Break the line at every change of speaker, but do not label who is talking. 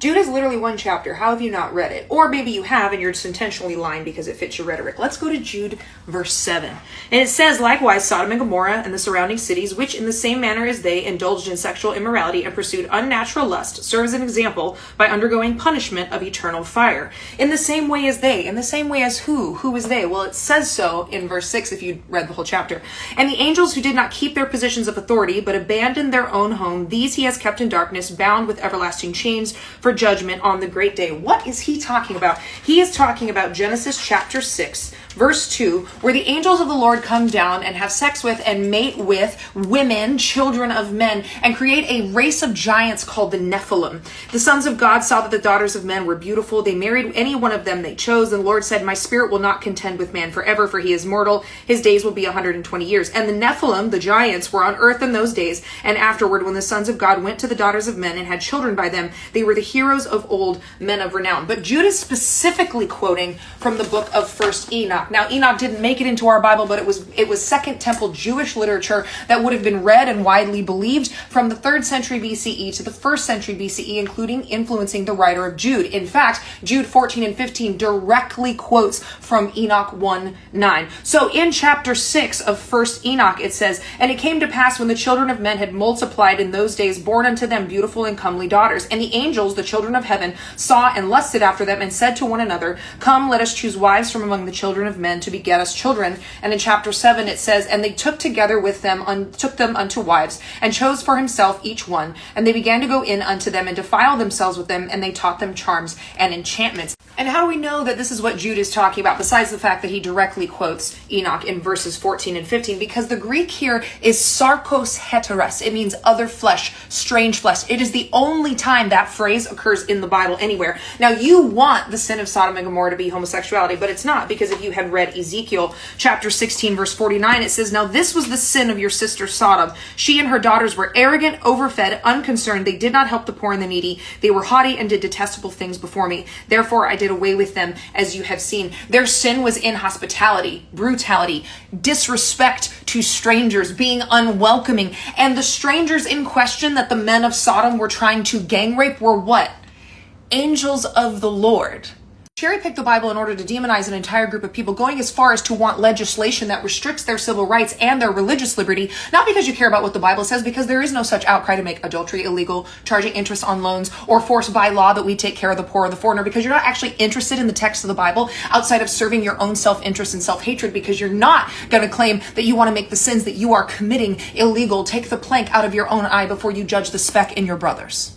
Jude is literally one chapter. How have you not read it? Or maybe you have and you're just intentionally lying because it fits your rhetoric. Let's go to Jude verse 7. And it says, likewise, Sodom and Gomorrah and the surrounding cities, which in the same manner as they indulged in sexual immorality and pursued unnatural lust, serve as an example by undergoing punishment of eternal fire. In the same way as they. In the same way as who? Who is they? Well, it says so in verse 6 if you read the whole chapter. And the angels who did not keep their positions of authority, but abandoned their own home, these he has kept in darkness, bound with everlasting chains for judgment on the great day. What is he talking about? He is talking about Genesis chapter 6, verse 2, where the angels of the Lord come down and have sex with and mate with women, children of men, and create a race of giants called the Nephilim. The sons of God saw that the daughters of men were beautiful. They married any one of them they chose. And the Lord said, my spirit will not contend with man forever, for he is mortal. His days will be 120 years. And the Nephilim, the giants, were on earth in those days. And afterward, when the sons of God went to the daughters of men and had children by them, they were the heroes of old, men of renown. But Jude is specifically quoting from the book of First Enoch. Now, Enoch didn't make it into our Bible, but it was Second Temple Jewish literature that would have been read and widely believed from the 3rd century BCE to the 1st century BCE, including influencing the writer of Jude. In fact, Jude 14 and 15 directly quotes from Enoch 1:9. So in chapter 6 of First Enoch, it says, and it came to pass when the children of men had multiplied in those days, born unto them beautiful and comely daughters. And the angels, the children of heaven, saw and lusted after them and said to one another, come, let us choose wives from among the children of men to beget us children. And in chapter 7 it says, and they took together with them, took them unto wives, and chose for himself each one. And they began to go in unto them and defile themselves with them, and they taught them charms and enchantments. And how do we know that this is what Jude is talking about, besides the fact that he directly quotes Enoch in verses 14 and 15? Because the Greek here is sarkos heteros. It means other flesh, strange flesh. It is the only time that phrase occurs in the Bible anywhere. Now, you want the sin of Sodom and Gomorrah to be homosexuality, but it's not, because if you had read Ezekiel chapter 16, verse 49, it says, now this was the sin of your sister Sodom. She and her daughters were arrogant, overfed, unconcerned. They did not help the poor and the needy. They were haughty and did detestable things before me. Therefore, I did away with them, as you have seen. Their sin was inhospitality, brutality, disrespect to strangers, being unwelcoming. And the strangers in question that the men of Sodom were trying to gang rape were what? Angels of the Lord. Cherry pick the Bible in order to demonize an entire group of people, going as far as to want legislation that restricts their civil rights and their religious liberty, not because you care about what the Bible says, because there is no such outcry to make adultery illegal, charging interest on loans, or force by law that we take care of the poor or the foreigner, because you're not actually interested in the text of the Bible outside of serving your own self-interest and self-hatred, because you're not going to claim that you want to make the sins that you are committing illegal. Take the plank out of your own eye before you judge the speck in your brother's.